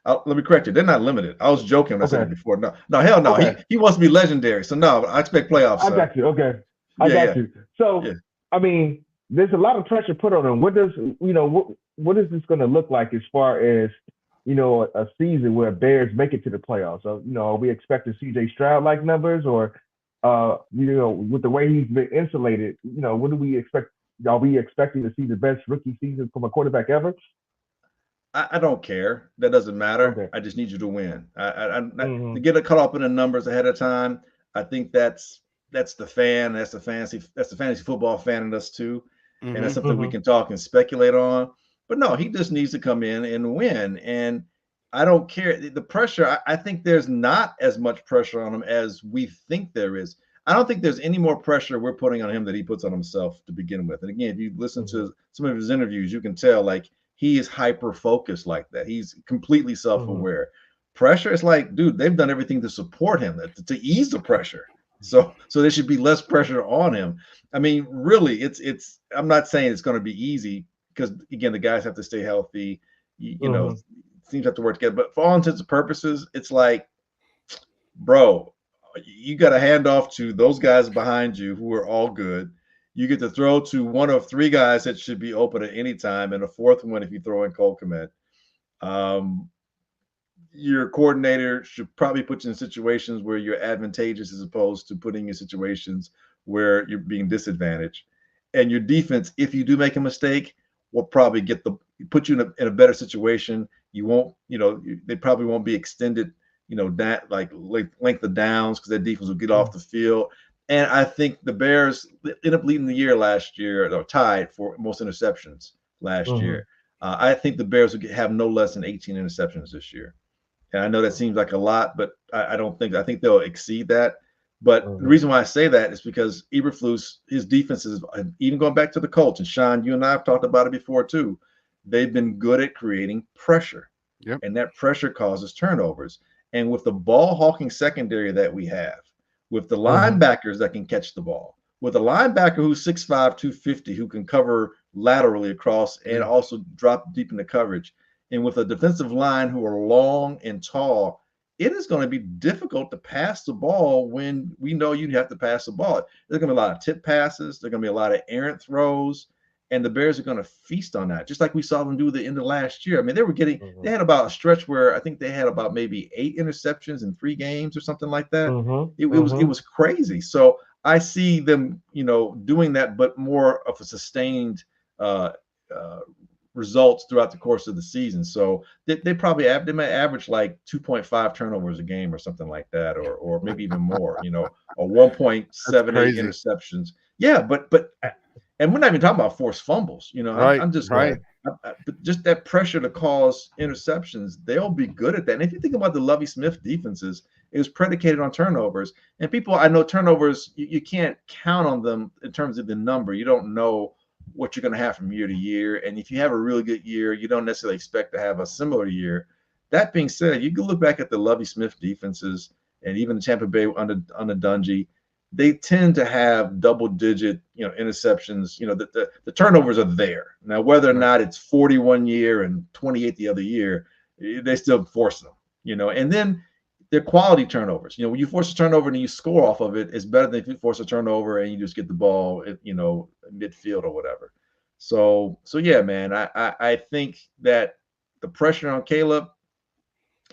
Let me correct you. They're not limited. I was joking when I said it Okay. before. No, hell no. Okay. He wants to be legendary. So no, I expect playoffs. I got you. Okay. I Yeah, got yeah, you. So, yeah. I mean, there's a lot of pressure put on him. What does, what is this going to look like as far as, a season where Bears make it to the playoffs? So, are we expecting CJ Stroud like numbers, or, with the way he's been insulated, what do we expect? Are we expecting to see the best rookie season from a quarterback ever? I don't care. That doesn't matter. Okay. I just need you to win. Mm-hmm. To get it caught up in the numbers ahead of time, I think that's the fan. That's the fantasy football fan in us too, and that's something we Mm-hmm. can talk and speculate on. But no, he just needs to come in and win. And I don't care the pressure. I think there's not as much pressure on him as we think there is. I don't think there's any more pressure we're putting on him that he puts on himself to begin with. And again, if you listen Mm-hmm. to some of his interviews, you can tell like he is hyper focused like that. He's completely self-aware. Pressure is like, dude, they've done everything to support him, to ease the pressure. So there should be less pressure on him. I mean, really, it's I'm not saying it's going to be easy because again, the guys have to stay healthy. Mm-hmm. Teams have to work together. But for all intents and purposes, it's like, bro, you got to hand off to those guys behind you who are all good. You get to throw to one of three guys that should be open at any time, and a fourth one if you throw in Cole Kmet. Your coordinator should probably put you in situations where you're advantageous as opposed to putting you in situations where you're being disadvantaged. And your defense, if you do make a mistake, will probably put you in a better situation. You won't, they probably won't be extended, that like length of downs because their defense will get off the field. And I think the Bears ended up leading the year last year, or tied for most interceptions last year. I think the Bears will have no less than 18 interceptions this year. And I know that seems like a lot, but I don't think I think they'll exceed that. But the reason why I say that is because Eberflus, his defenses, even going back to the Colts, and Sean, you and I have talked about it before too. They've been good at creating pressure, and that pressure causes turnovers. And with the ball hawking secondary that we have, with the linebackers that can catch the ball, with a linebacker who's 6'5", 250, who can cover laterally across and also drop deep into coverage, and with a defensive line who are long and tall, it is going to be difficult to pass the ball when we know you have to pass the ball. There's going to be a lot of tip passes. There's going to be a lot of errant throws, and the Bears are going to feast on that, just like we saw them do at the end of last year. I mean, they had about a stretch where I think they had about maybe 8 interceptions in 3 games or something like that. It was crazy. So I see them, doing that, but more of a sustained results throughout the course of the season. So they might average like 2.5 turnovers a game or something like that, or maybe even more, or 1.78 interceptions. Yeah, but and we're not even talking about forced fumbles. I'm just but just that pressure to cause interceptions, they'll be good at that. And if you think about the Lovie Smith defenses, it was predicated on turnovers. And I know turnovers, you can't count on them in terms of the number. You don't know what you're going to have from year to year. And if you have a really good year, you don't necessarily expect to have a similar year. That being said, you can look back at the Lovie Smith defenses and even the Tampa Bay under Dungy. They tend to have double-digit, interceptions. The turnovers are there. Now, whether or not it's 41 year and 28 the other year, they still force them. And then they're quality turnovers. When you force a turnover and you score off of it, it's better than if you force a turnover and you just get the ball, midfield or whatever. So yeah, man, I think that the pressure on Caleb,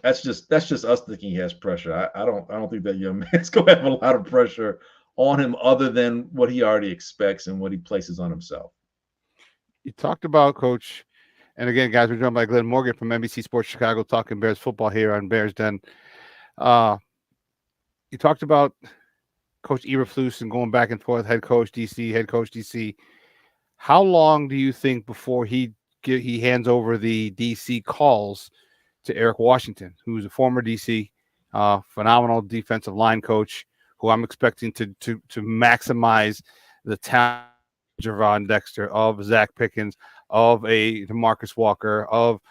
that's just us thinking he has pressure. I don't think that young man's gonna have a lot of pressure on him other than what he already expects and what he places on himself. You talked about, Coach, and again, guys, we're joined by Glynn Morgan from NBC Sports Chicago, talking Bears football here on Bears Den. You talked about Coach Eberflus and going back and forth, head coach DC. How long do you think before he hands over the DC calls to Eric Washington, who's a former DC, phenomenal defensive line coach, who I'm expecting to maximize the talent of Javon Dexter, of Zach Pickens, of a DeMarcus Walker, of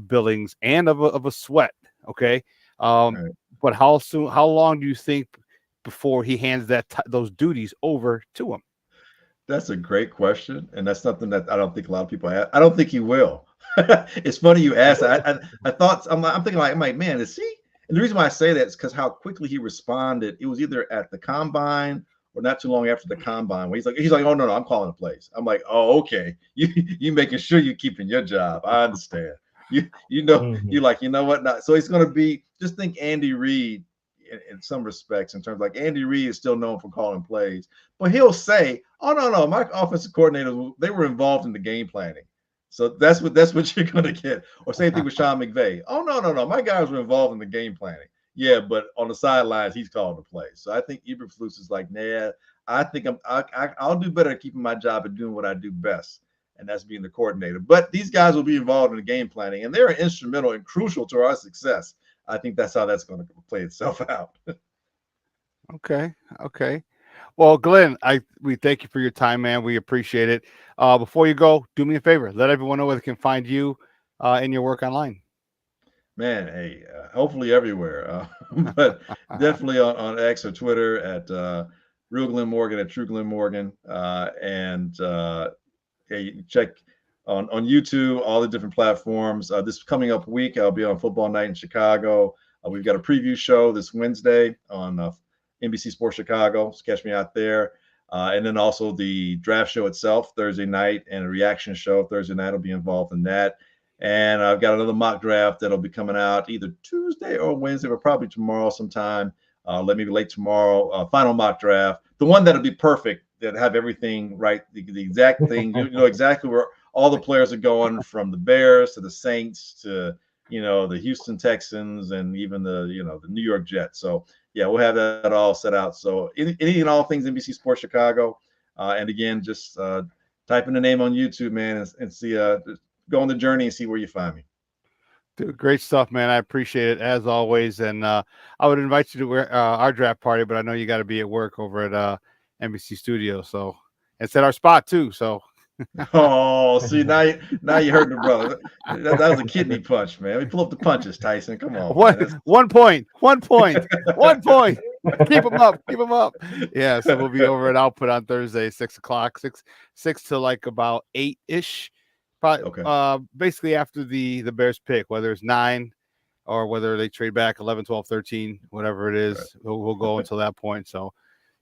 Billings, and of a Sweat. Okay, Right. but how long do you think before he hands those duties over to him? That's a great question, and that's something that I don't think a lot of people have. I don't think he will. It's funny you asked. I thought I'm thinking I'm like, man, is he? And the reason why I say that is because how quickly he responded. It was either at the combine or not too long after the combine. Where he's like, oh no, I'm calling the plays. I'm like, oh okay, you making sure you're keeping your job. I understand. You know Mm-hmm. you like you know what? Not, so it's going to be just think Andy Reid in some respects in terms like Andy Reid is still known for calling plays, but he'll say, oh no, my offensive coordinators they were involved in the game planning. So that's what you're gonna get. Or same thing with Sean McVay. Oh no, my guys were involved in the game planning. Yeah, but on the sidelines, he's calling the play. So I think Eberflus is like, nah. I think I'll do better at keeping my job and doing what I do best, and that's being the coordinator. But these guys will be involved in the game planning, and they're instrumental and crucial to our success. I think that's how that's going to play itself out. Okay. Well, Glynn, we thank you for your time, man. We appreciate it. Before you go, do me a favor. Let everyone know where they can find you and your work online. Man, hey, hopefully everywhere, but definitely on X or Twitter at Real Glynn Morgan at True Glynn Morgan, and hey, you check on YouTube, all the different platforms. This coming up week, I'll be on Football Night in Chicago. We've got a preview show this Wednesday on NBC Sports Chicago. So catch me out there. And then also the draft show itself Thursday night and a reaction show Thursday night will be involved in that. And I've got another mock draft that'll be coming out either Tuesday or Wednesday, but probably tomorrow sometime. Maybe late tomorrow. Final mock draft, the one that'll be perfect, that have everything right, the exact thing. You know exactly where all the players are going, from the Bears to the Saints to the Houston Texans and even the the New York Jets. So yeah, we'll have that all set out. So any and all things NBC Sports Chicago, and again, just type in the name on YouTube, man, and see go on the journey and see where you find me. Dude, great stuff, man. I appreciate it as always. And I would invite you to our draft party, but I know you got to be at work over at NBC Studio. So it's at our spot too. So Oh, see now you hurt the brother. That was a kidney punch, man. We pull up the punches, Tyson. Come on, man. 1 point. Keep them up. Yeah. So we'll be over at Output on Thursday, 6:00, six to like about 8-ish. Probably, Okay. Basically after the Bears pick, whether it's 9 or whether they trade back 11, 12, 13, whatever it is, Right. we'll go until that point. So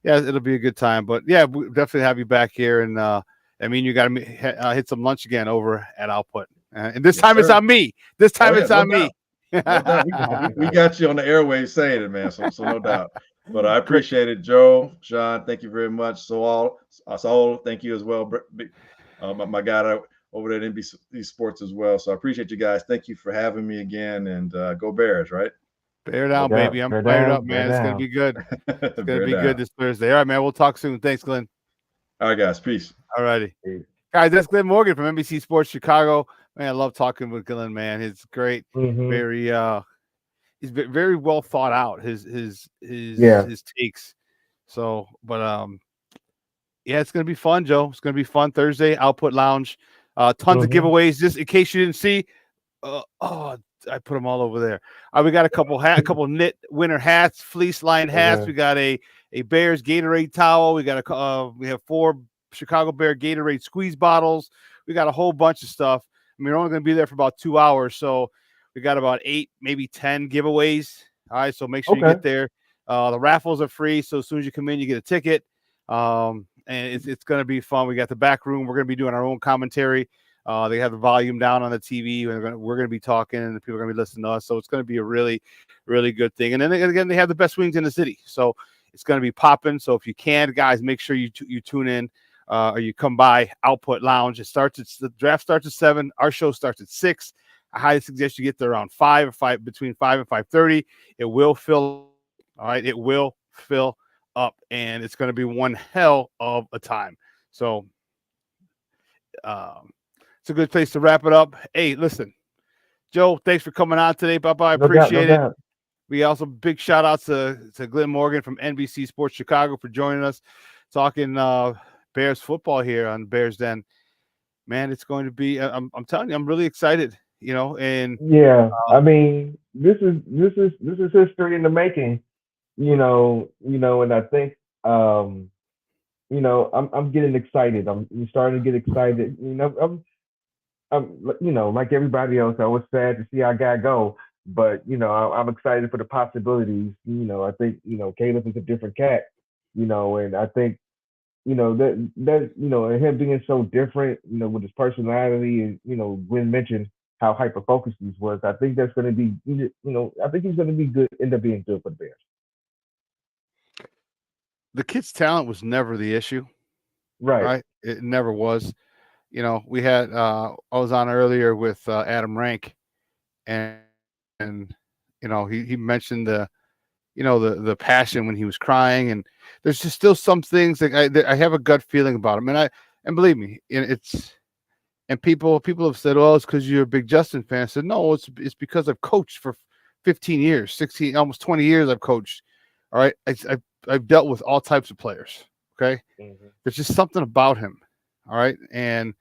yeah, it'll be a good time. But yeah, we definitely have you back here, and I mean, you got to hit some lunch again over at Output, and this time sir. it's on me. This time it's on me. No doubt. We got you on the airwaves saying it, man. So no doubt. But I appreciate it, Joe, Sean. Thank you very much. Saul, thank you as well. My guy over there at NBC Sports as well. So I appreciate you guys. Thank you for having me again, and go Bears, right? Bear down, baby. I'm fired up, man. It's gonna be good. It's gonna be good this Thursday. All right, man. We'll talk soon. Thanks, Glynn. All right, guys. Peace. All righty. Guys, that's Glynn Morgan from NBC Sports Chicago. Man, I love talking with Glynn, man. He's great. Mm-hmm. He's very well thought out, his takes. So, but yeah, it's gonna be fun, Joe. It's gonna be fun Thursday, Output Lounge. Tons of giveaways. Just in case you didn't see. I put them all over there. We got a couple knit winter hats, fleece lined hats. We got a Bears Gatorade towel. We got we have 4 Chicago Bear Gatorade squeeze bottles. We got a whole bunch of stuff. I mean, we're only going to be there for about 2 hours, so we got about 8, maybe 10 giveaways. All right, so make sure you get there. The raffles are free, so as soon as you come in, you get a ticket. And it's going to be fun. We got the back room. We're going to be doing our own commentary. They have the volume down on the TV, and we're going to be talking, and the people are going to be listening to us. So it's going to be a really, really good thing. And then again, they have the best wings in the city, so it's going to be popping. So if you can, guys, make sure you tune in or you come by Output Lounge. The draft starts at 7. Our show starts at 6. I highly suggest you get there around 5 between 5 and 5:30. It will fill. All right, it will fill up, and it's going to be one hell of a time. So, it's a good place to wrap it up. Hey, listen, Joe, thanks for coming on today, Papa. I appreciate it. We also big shout out to Glynn Morgan from NBC Sports Chicago for joining us, talking Bears football here on Bears Den. Man, it's going to be. I'm telling you, I'm really excited. And yeah, I mean, this is history in the making. And I think I'm getting excited. I'm starting to get excited. like everybody else, I was sad to see our guy go, but I'm excited for the possibilities. I think Caleb is a different cat. And I think and him being so different, with his personality, and Glenn mentioned how hyper focused he was. I think that's going to be, I think he's going to be good, end up being good for the Bears. The kid's talent was never the issue, right? It never was. We had I was on earlier with Adam Rank, and he mentioned the passion when he was crying, and there's just still some things that I have a gut feeling about him, and believe me, and people have said, oh, it's because you're a big Justin fan. I said, no, it's because I've coached for 15 years, 16, almost 20 years. I've coached. All right, I've dealt with all types of players. Okay, there's just something about him. All right, and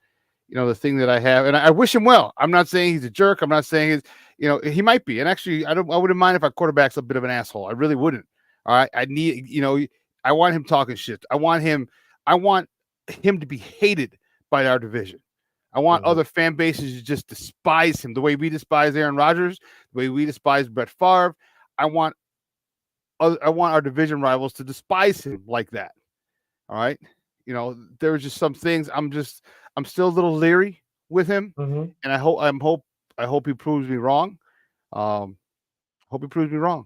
the thing that I have, and I wish him well. I'm not saying he's a jerk. I'm not saying he might be. And actually, I wouldn't mind if our quarterback's a bit of an asshole. I really wouldn't. All right. I need, I want him talking shit. I want him to be hated by our division. I want other fan bases to just despise him the way we despise Aaron Rodgers, the way we despise Brett Favre. I want our division rivals to despise him like that. All right. There were just some things I'm still a little leery with him, and I hope he proves me wrong. Hope he proves me wrong,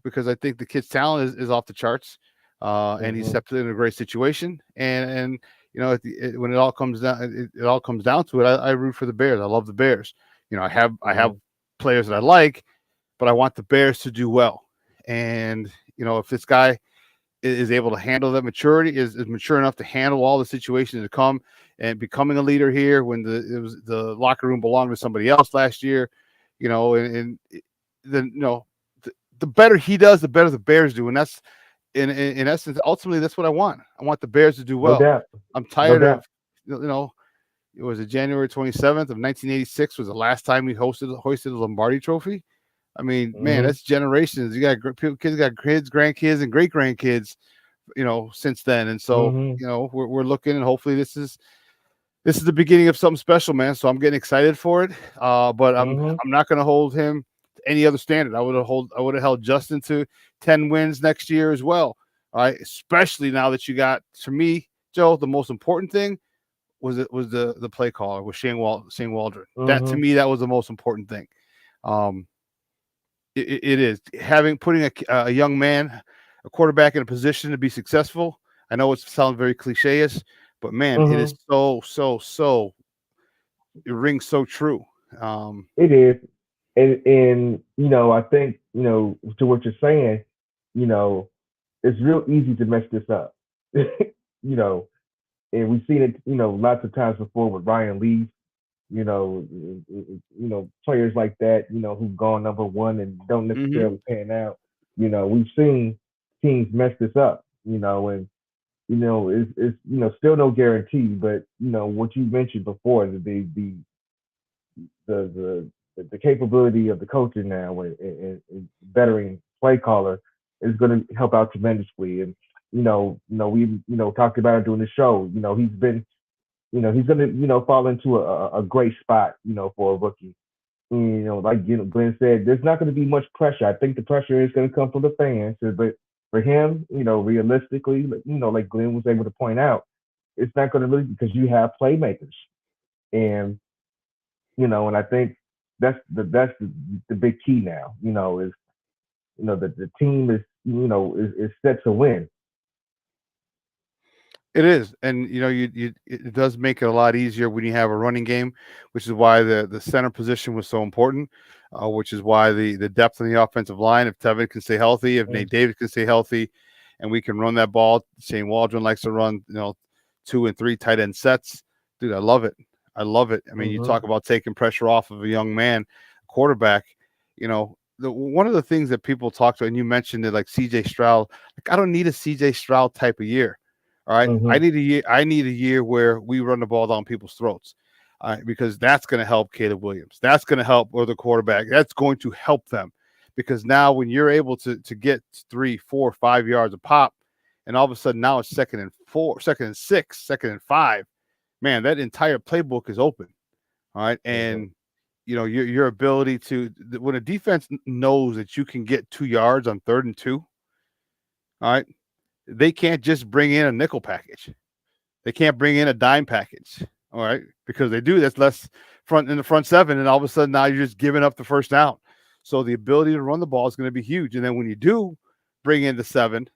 because I think the kid's talent is off the charts, and he's stepped in a great situation. And when it all comes down, it all comes down to it. I root for the Bears. I love the Bears. I have players that I like, but I want the Bears to do well. And if this guy is able to handle that maturity, is mature enough to handle all the situations that come, and becoming a leader here when the locker room belonged to somebody else last year, and then the better he does, the better the Bears do, and that's in essence, ultimately, that's what I want. I want the Bears to do well. No I'm tired of it was January 27th of 1986 was the last time we hoisted the Lombardi Trophy. I mean, man, that's generations. You got kids, got kids, grandkids, and great grandkids, since then. And so, we're looking, and hopefully this is the beginning of something special, man. So I'm getting excited for it. But I'm not going to hold him to any other standard. I would have held Justin to 10 wins next year as well. All right, especially now that you got, to me, Joe, the most important thing was the play caller with Shane Waldron. That, to me, that was the most important thing. It is putting a young man, a quarterback, in a position to be successful. I know it sounds very cliche-ish, but man, it is so it rings so true. It is, and I think to what you're saying, it's real easy to mess this up. And we've seen it, lots of times before with Ryan Leaf. Players like that, who've gone number one and don't necessarily pan out. We've seen teams mess this up, and it's still no guarantee. But what you mentioned before, the capability of the coaching now and bettering play caller is going to help out tremendously. And we talked about it during the show. He's been he's going to fall into a great spot, for a rookie. Like Glenn said, there's not going to be much pressure. I think the pressure is going to come from the fans, but for him, realistically, like Glenn was able to point out, it's not going to really, because you have playmakers, and and I think that's the big key now. Is the team is is set to win. It is, and it does make it a lot easier when you have a running game, which is why the center position was so important, which is why the depth in the offensive line. If Tevin can stay healthy, if Nate Davis can stay healthy, and we can run that ball. Shane Waldron likes to run, 2 and 3 tight end sets. Dude, I love it. I mean, you talk about taking pressure off of a young man, quarterback. One of the things that people talk to, and you mentioned it, like C.J. Stroud. Like, I don't need a C.J. Stroud type of year. All right. I need a year where we run the ball down people's throats. All right, because that's going to help Caleb Williams. That's going to help the quarterback. That's going to help them, because now when you're able to get 3, 4, 5 yards a pop, and all of a sudden now it's 2nd and 4, 2nd and 6, 2nd and 5, man, that entire playbook is open. All right. Mm-hmm. And, your ability to, when a defense knows that you can get 2 yards on 3rd and 2, all right, they can't just bring in a nickel package. They can't bring in a dime package. All right. Because they do, that's less front in the front 7. And all of a sudden now you're just giving up the first down. So the ability to run the ball is going to be huge. And then when you do bring in the 7,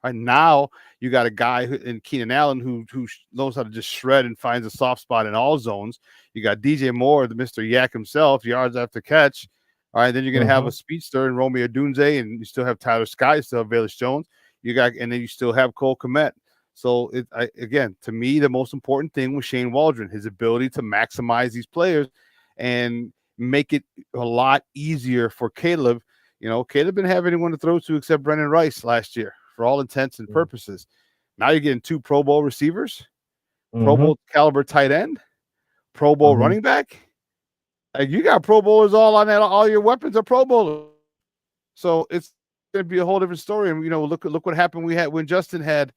and now you got a guy in Keenan Allen who knows how to just shred and finds a soft spot in all zones. You got DJ Moore, the Mr. Yak himself, yards after catch. All right, then you're going to have a speedster in Romeo Dunze, and you still have Tyler Scott, you still have Bayless Jones. And then you still have Cole Kmet. So again, to me, the most important thing was Shane Waldron, his ability to maximize these players and make it a lot easier for Caleb. Caleb didn't have anyone to throw to except Brendan Rice last year, for all intents and purposes. Now you're getting 2 Pro Bowl receivers, Pro Bowl caliber tight end, Pro Bowl running back. You got Pro Bowlers all on that. All your weapons are Pro Bowlers. So it's going to be a whole different story. And, look what happened when Justin had,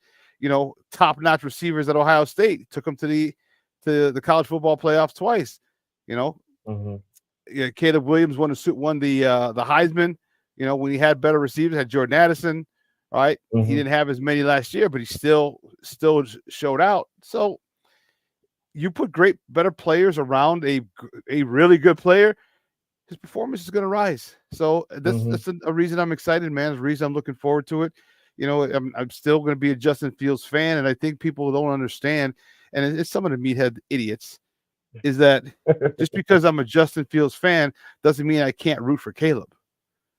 top-notch receivers at Ohio State. Took them to the college football playoffs twice. Caleb Williams won the Heisman. When he had better receivers, had Jordan Addison. Right, he didn't have as many last year, but he still showed out. So you put better players around a really good player, his performance is going to rise. So that's a reason I'm excited, man. It's a reason I'm looking forward to it. I'm still going to be a Justin Fields fan, and I think people don't understand, and it's some of the meathead idiots, is that just because I'm a Justin Fields fan doesn't mean I can't root for Caleb.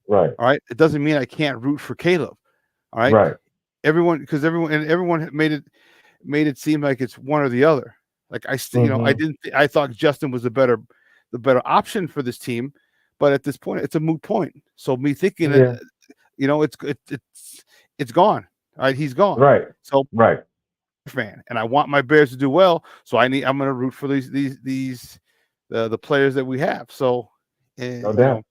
Right. All right. It doesn't mean I can't root for Caleb. All right. Right. Everyone made it seem like it's one or the other. Like I thought Justin was the better option for this team, but at this point, it's a moot point. So me thinking it's gone. All right, he's gone. Right. So right. Fan, and I want my Bears to do well. So I'm going to root for the players that we have. So No doubt.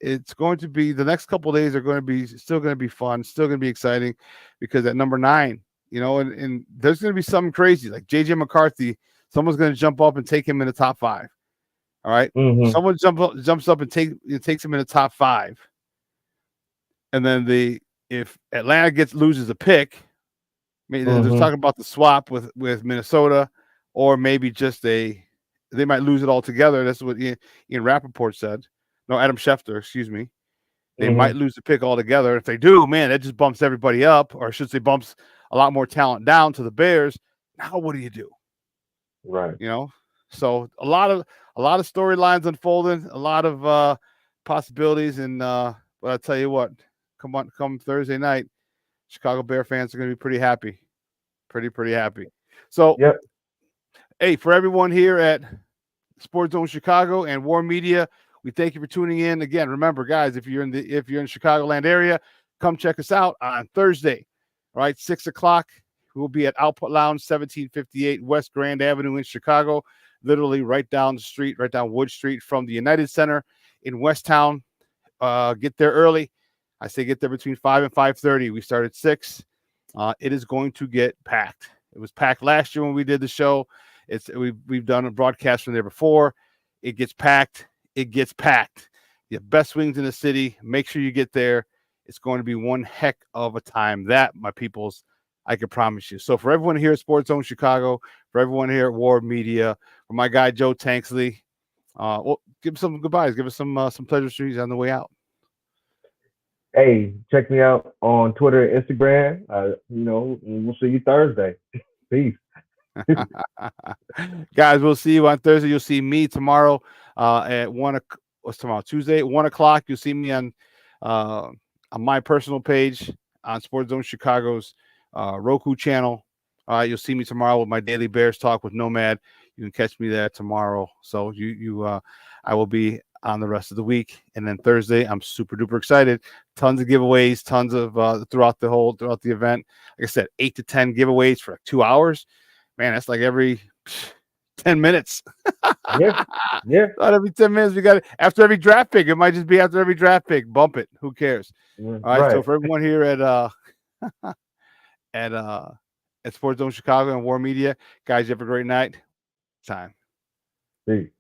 It's going to be, the next couple of days are going to be still going to be fun, still going to be exciting, because at number 9, and there's going to be something crazy like JJ McCarthy. Someone's going to jump up and take him in the top 5. All right, someone jumps up and takes him in the top 5, and then if Atlanta loses a pick, maybe they're talking about the swap with Minnesota, or maybe just they might lose it altogether. That's what Ian Rappaport said. No, Adam Schefter, excuse me. They might lose the pick altogether. If they do, man, that just bumps everybody up, or I should say bumps a lot more talent down to the Bears. Now what do you do? Right. So a lot of storylines unfolding, a lot of possibilities, and but I'll tell you what, come Thursday night, Chicago Bear fans are going to be pretty happy. Pretty happy. So, hey, for everyone here at SportsZone Chicago and WARR Media, we thank you for tuning in. Again, remember, guys, if you're in Chicagoland area, come check us out on Thursday. All right, 6:00. We'll be at Output Lounge, 1758 West Grand Avenue in Chicago, literally right down the street, right down Wood Street from the United Center in Westtown. Get there early. I say get there between 5 and 5:30. We start at 6. It is going to get packed. It was packed last year when we did the show. We've done a broadcast from there before. It gets packed. It gets packed. The best wings in the city. Make sure you get there. It's going to be one heck of a time. That, my peoples, I can promise you. So for everyone here at SportsZone Chicago, for everyone here at WARR Media, for my guy Joe Tanksley, well, give us some goodbyes. Give us some pleasure streets on the way out. Hey, check me out on Twitter and Instagram. We'll see you Thursday. Peace. Guys, we'll see you on Thursday. You'll see me tomorrow at 1 o'clock. What's tomorrow? Tuesday at 1 o'clock. You'll see me on my personal page on SportsZone Chicago's Roku channel. You'll see me tomorrow with my daily Bears talk with Nomad. You can catch me there tomorrow. So I will be on the rest of the week, and then Thursday I'm super duper excited. Tons of giveaways, tons of throughout the event. Like I said, 8 to 10 giveaways for like 2 hours. Man, that's like every 10 minutes. Yeah. Not every 10 minutes. We got it after every draft pick. It might just be after every draft pick. Bump it. Who cares? All right. So for everyone here at SportsZone Chicago and WARR Media, guys, you have a great night. time. Peace.